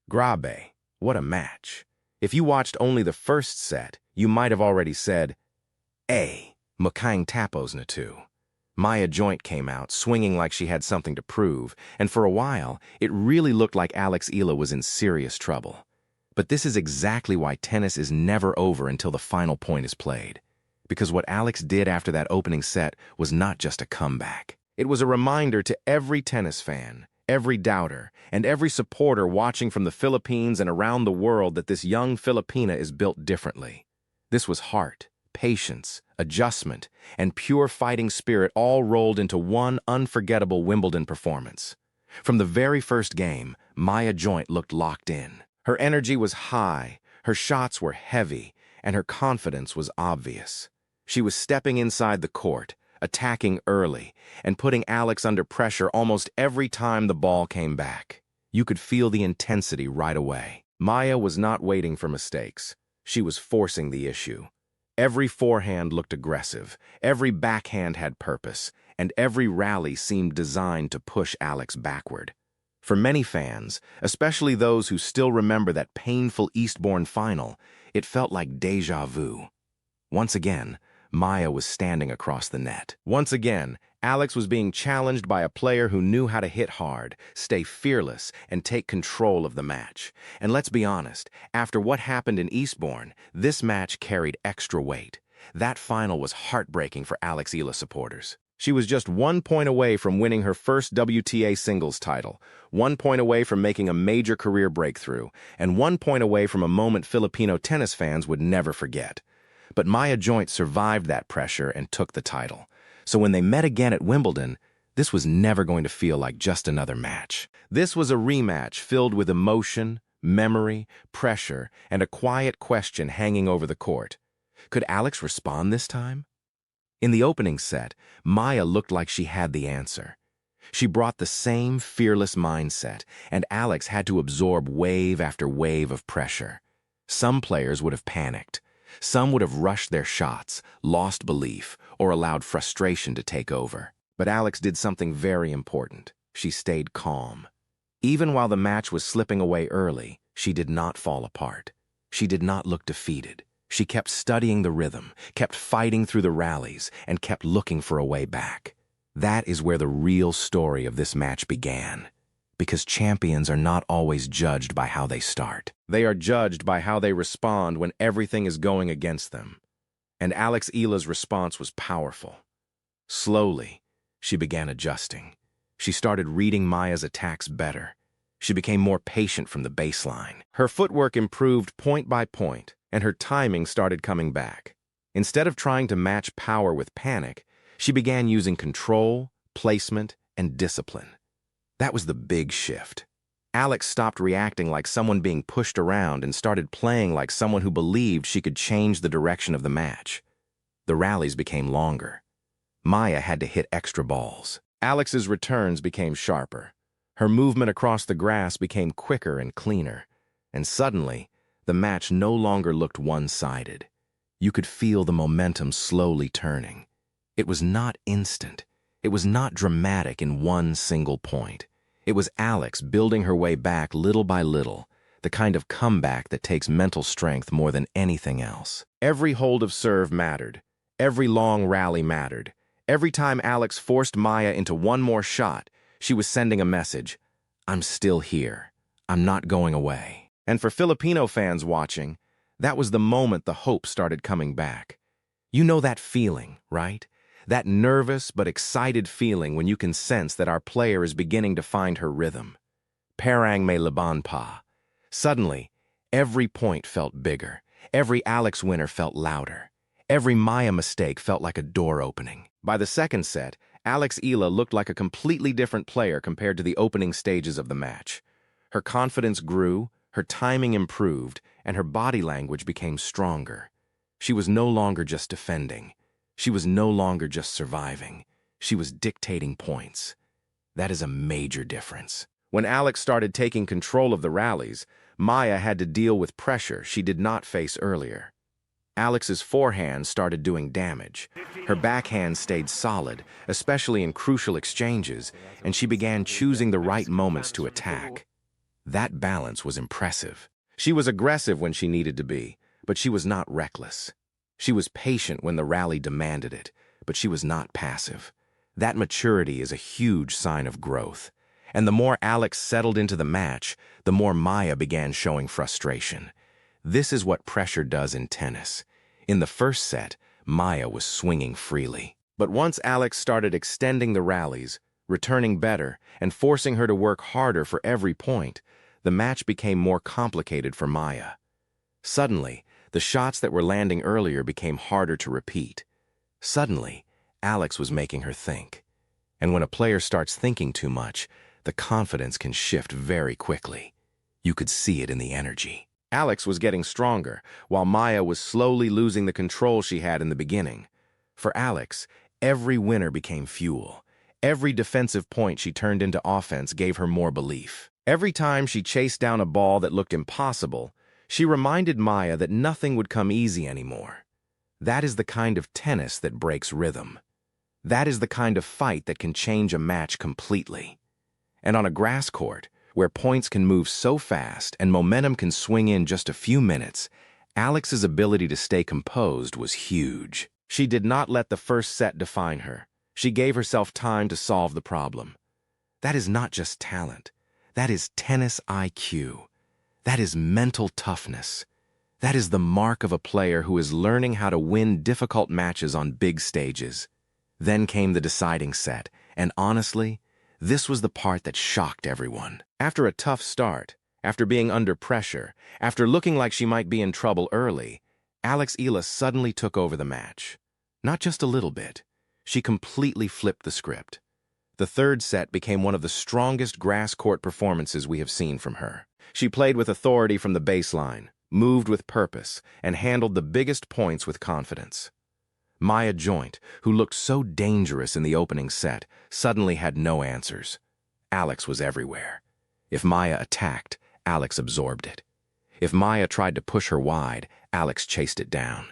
Grabe, what a match. If you watched only the first set, you might have already said, mukhang tapos na tu. Maya Joint came out, swinging like she had something to prove, and for a while, it really looked like Alex Eala was in serious trouble. But this is exactly why tennis is never over until the final point is played. Because what Alex did after that opening set was not just a comeback. It was a reminder to every tennis fan, every doubter, and every supporter watching from the Philippines and around the world that this young Filipina is built differently. This was heart, patience, adjustment, and pure fighting spirit all rolled into one unforgettable Wimbledon performance. From the very first game, Maya Joint looked locked in. Her energy was high, her shots were heavy, and her confidence was obvious. She was stepping inside the court, attacking early, and putting Alex under pressure almost every time the ball came back. You could feel the intensity right away. Maya was not waiting for mistakes. She was forcing the issue. Every forehand looked aggressive, every backhand had purpose, and every rally seemed designed to push Alex backward. For many fans, especially those who still remember that painful Eastbourne final, it felt like déjà vu. Once again, Maya was standing across the net. Once again, Alex was being challenged by a player who knew how to hit hard, stay fearless, and take control of the match. And let's be honest, after what happened in Eastbourne, this match carried extra weight. That final was heartbreaking for Alex Eala supporters. She was just 1 point away from winning her first WTA singles title, 1 point away from making a major career breakthrough, and 1 point away from a moment Filipino tennis fans would never forget. But Maya Joint survived that pressure and took the title. So when they met again at Wimbledon, this was never going to feel like just another match. This was a rematch filled with emotion, memory, pressure, and a quiet question hanging over the court. Could Alex respond this time? In the opening set, Maya looked like she had the answer. She brought the same fearless mindset, and Alex had to absorb wave after wave of pressure. Some players would have panicked. Some would have rushed their shots, lost belief, or allowed frustration to take over. But Alex did something very important. She stayed calm. Even while the match was slipping away early, she did not fall apart. She did not look defeated. She kept studying the rhythm, kept fighting through the rallies, and kept looking for a way back. That is where the real story of this match began. Because champions are not always judged by how they start. They are judged by how they respond when everything is going against them. And Alex Eala's response was powerful. Slowly, she began adjusting. She started reading Maya's attacks better. She became more patient from the baseline. Her footwork improved point by point, and her timing started coming back. Instead of trying to match power with panic, she began using control, placement, and discipline. That was the big shift. Alex stopped reacting like someone being pushed around and started playing like someone who believed she could change the direction of the match. The rallies became longer. Maya had to hit extra balls. Alex's returns became sharper. Her movement across the grass became quicker and cleaner. And suddenly, the match no longer looked one-sided. You could feel the momentum slowly turning. It was not instant. It was not dramatic in one single point. It was Alex building her way back little by little, the kind of comeback that takes mental strength more than anything else. Every hold of serve mattered. Every long rally mattered. Every time Alex forced Maya into one more shot, she was sending a message. I'm still here. I'm not going away. And for Filipino fans watching, that was the moment the hope started coming back. You know that feeling, right? That nervous but excited feeling when you can sense that our player is beginning to find her rhythm. Parang may laban pa. Suddenly, every point felt bigger. Every Alex winner felt louder. Every Maya mistake felt like a door opening. By the second set, Alex Eala looked like a completely different player compared to the opening stages of the match. Her confidence grew, her timing improved, and her body language became stronger. She was no longer just defending. She was no longer just surviving. She was dictating points. That is a major difference. When Alex started taking control of the rallies, Maya had to deal with pressure she did not face earlier. Alex's forehand started doing damage. Her backhand stayed solid, especially in crucial exchanges, and she began choosing the right moments to attack. That balance was impressive. She was aggressive when she needed to be, but she was not reckless. She was patient when the rally demanded it, but she was not passive. That maturity is a huge sign of growth. And the more Alex settled into the match, the more Maya began showing frustration. This is what pressure does in tennis. In the first set, Maya was swinging freely. But once Alex started extending the rallies, returning better, and forcing her to work harder for every point, the match became more complicated for Maya. Suddenly, the shots that were landing earlier became harder to repeat. Suddenly, Alex was making her think. And when a player starts thinking too much, the confidence can shift very quickly. You could see it in the energy. Alex was getting stronger, while Maya was slowly losing the control she had in the beginning. For Alex, every winner became fuel. Every defensive point she turned into offense gave her more belief. Every time she chased down a ball that looked impossible, she reminded Maya that nothing would come easy anymore. That is the kind of tennis that breaks rhythm. That is the kind of fight that can change a match completely. And on a grass court, where points can move so fast and momentum can swing in just a few minutes, Alex's ability to stay composed was huge. She did not let the first set define her. She gave herself time to solve the problem. That is not just talent. That is tennis IQ. That is mental toughness. That is the mark of a player who is learning how to win difficult matches on big stages. Then came the deciding set, and honestly, this was the part that shocked everyone. After a tough start, after being under pressure, after looking like she might be in trouble early, Alex Eala suddenly took over the match. Not just a little bit. She completely flipped the script. The third set became one of the strongest grass court performances we have seen from her. She played with authority from the baseline, moved with purpose, and handled the biggest points with confidence. Maya Joint, who looked so dangerous in the opening set, suddenly had no answers. Alex was everywhere. If Maya attacked, Alex absorbed it. If Maya tried to push her wide, Alex chased it down.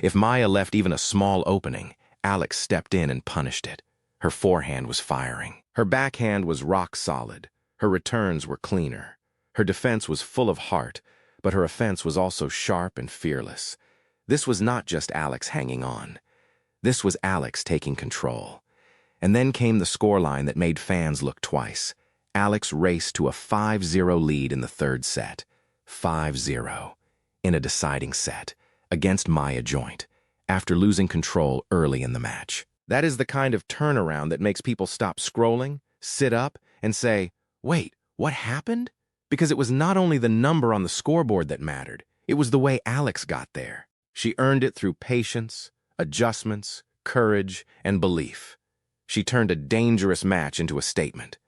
If Maya left even a small opening, Alex stepped in and punished it. Her forehand was firing. Her backhand was rock solid. Her returns were cleaner. Her defense was full of heart, but her offense was also sharp and fearless. This was not just Alex hanging on. This was Alex taking control. And then came the scoreline that made fans look twice. Alex raced to a 5-0 lead in the third set. 5-0. In a deciding set, against Maya Joint, after losing control early in the match. That is the kind of turnaround that makes people stop scrolling, sit up, and say, wait, what happened? Because it was not only the number on the scoreboard that mattered, it was the way Alex got there. She earned it through patience, adjustments, courage, and belief. She turned a dangerous match into a statement.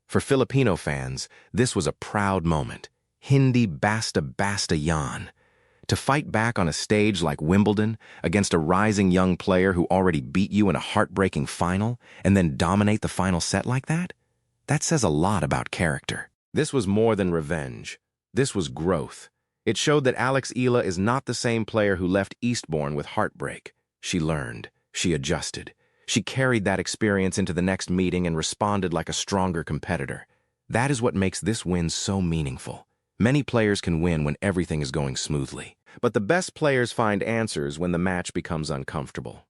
For Filipino fans, this was a proud moment. Hindi basta basta yan. To fight back on a stage like Wimbledon against a rising young player who already beat you in a heartbreaking final and then dominate the final set like that? That says a lot about character. This was more than revenge. This was growth. It showed that Alex Eala is not the same player who left Eastbourne with heartbreak. She learned. She adjusted. She carried that experience into the next meeting and responded like a stronger competitor. That is what makes this win so meaningful. Many players can win when everything is going smoothly, but the best players find answers when the match becomes uncomfortable.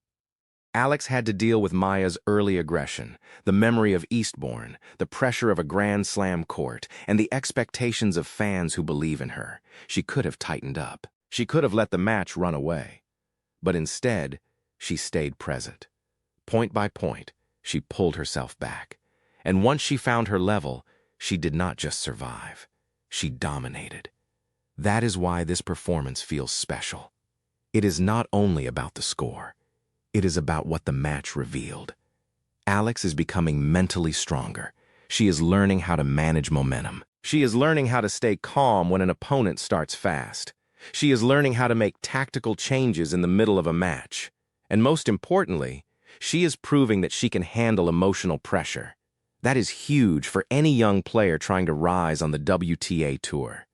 Alex had to deal with Maya's early aggression, the memory of Eastbourne, the pressure of a Grand Slam court, and the expectations of fans who believe in her. She could have tightened up. She could have let the match run away. But instead, she stayed present. Point by point, she pulled herself back. And once she found her level, she did not just survive. She dominated. That is why this performance feels special. It is not only about the score. It is about what the match revealed. Alex is becoming mentally stronger. She is learning how to manage momentum. She is learning how to stay calm when an opponent starts fast. She is learning how to make tactical changes in the middle of a match. And most importantly, she is proving that she can handle emotional pressure. That is huge for any young player trying to rise on the WTA Tour.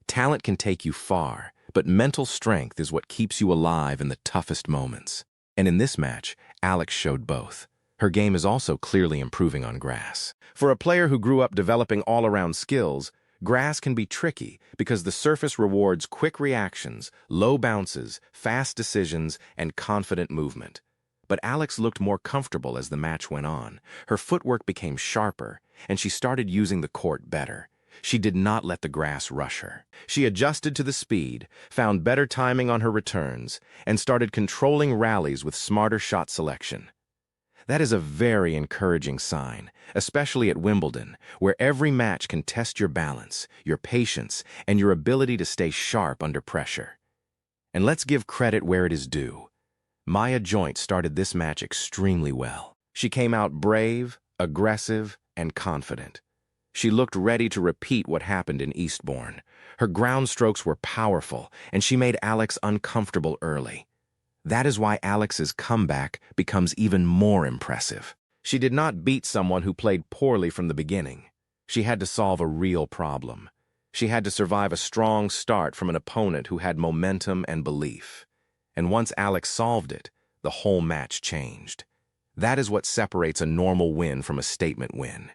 Talent can take you far, but mental strength is what keeps you alive in the toughest moments. And in this match, Alex showed both. Her game is also clearly improving on grass. For a player who grew up developing all-around skills, Grass can be tricky because the surface rewards quick reactions, low bounces, fast decisions, and confident movement. But Alex looked more comfortable as the match went on. Her footwork became sharper, and she started using the court better. She did not let the grass rush her. She adjusted to the speed, found better timing on her returns, and started controlling rallies with smarter shot selection. That is a very encouraging sign, especially at Wimbledon, where every match can test your balance, your patience, and your ability to stay sharp under pressure. And let's give credit where it is due. Maya Joint started this match extremely well. She came out brave, aggressive, and confident. She looked ready to repeat what happened in Eastbourne. Her ground strokes were powerful, and she made Alex uncomfortable early. That is why Alex's comeback becomes even more impressive. She did not beat someone who played poorly from the beginning. She had to solve a real problem. She had to survive a strong start from an opponent who had momentum and belief. And once Alex solved it, the whole match changed. That is what separates a normal win from a statement win.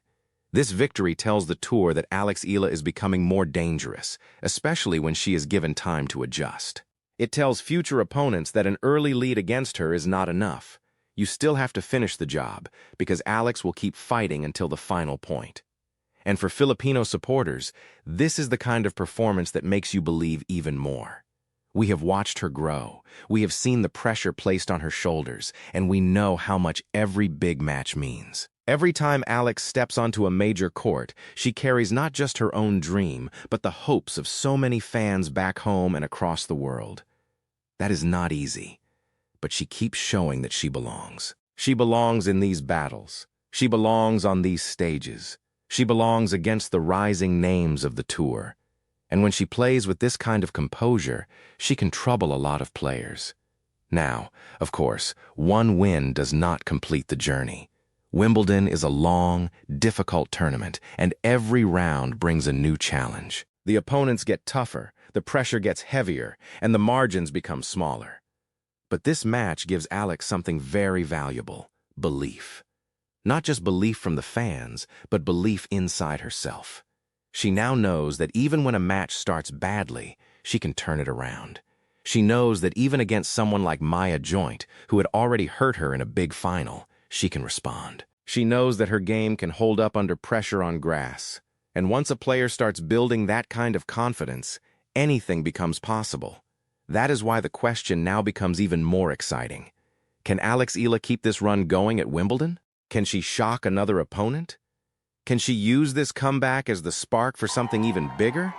This victory tells the tour that Alex Eala is becoming more dangerous, especially when she is given time to adjust. It tells future opponents that an early lead against her is not enough. You still have to finish the job, because Alex will keep fighting until the final point. And for Filipino supporters, this is the kind of performance that makes you believe even more. We have watched her grow. We have seen the pressure placed on her shoulders, and we know how much every big match means. Every time Alex steps onto a major court, she carries not just her own dream, but the hopes of so many fans back home and across the world. That is not easy, but she keeps showing that she belongs. She belongs in these battles. She belongs on these stages. She belongs against the rising names of the tour. And when she plays with this kind of composure, she can trouble a lot of players. Now, of course, one win does not complete the journey. Wimbledon is a long, difficult tournament, and every round brings a new challenge. The opponents get tougher, the pressure gets heavier, and the margins become smaller. But this match gives Alex something very valuable: belief. Not just belief from the fans, but belief inside herself. She now knows that even when a match starts badly, she can turn it around. She knows that even against someone like Maya Joint, who had already hurt her in a big final, she can respond. She knows that her game can hold up under pressure on grass. And once a player starts building that kind of confidence, anything becomes possible. That is why the question now becomes even more exciting. Can Alex Eala keep this run going at Wimbledon? Can she shock another opponent? Can she use this comeback as the spark for something even bigger?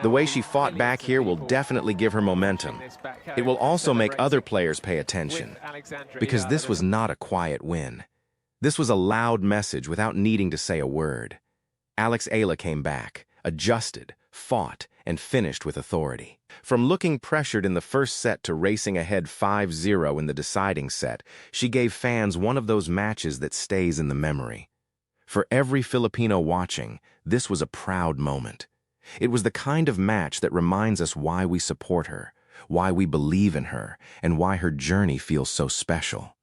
The way she fought back here will definitely give her momentum. It will also make other players pay attention, because this was not a quiet win. This was a loud message without needing to say a word. Alex Eala came back, adjusted, fought, and finished with authority. From looking pressured in the first set to racing ahead 5-0 in the deciding set, she gave fans one of those matches that stays in the memory. For every Filipino watching, this was a proud moment. It was the kind of match that reminds us why we support her, why we believe in her, and why her journey feels so special.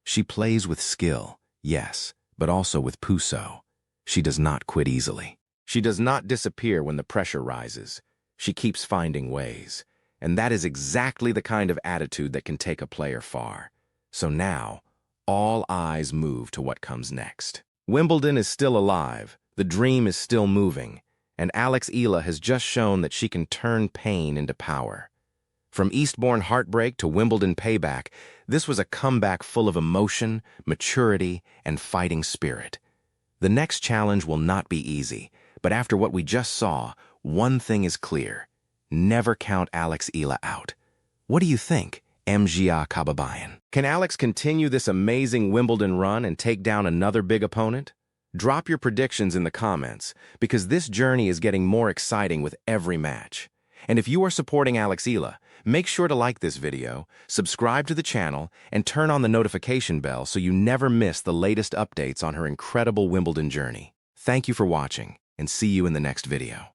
She plays with skill, yes, but also with puso. She does not quit easily. She does not disappear when the pressure rises. She keeps finding ways. And that is exactly the kind of attitude that can take a player far. So now, all eyes move to what comes next. Wimbledon is still alive, the dream is still moving, and Alex Eala has just shown that she can turn pain into power. From Eastbourne heartbreak to Wimbledon payback, this was a comeback full of emotion, maturity, and fighting spirit. The next challenge will not be easy, but after what we just saw, one thing is clear: never count Alex Eala out. What do you think, Mga Kababayan? Can Alex continue this amazing Wimbledon run and take down another big opponent? Drop your predictions in the comments, because this journey is getting more exciting with every match. And if you are supporting Alex Eala, make sure to like this video, subscribe to the channel, and turn on the notification bell so you never miss the latest updates on her incredible Wimbledon journey. Thank you for watching, and see you in the next video.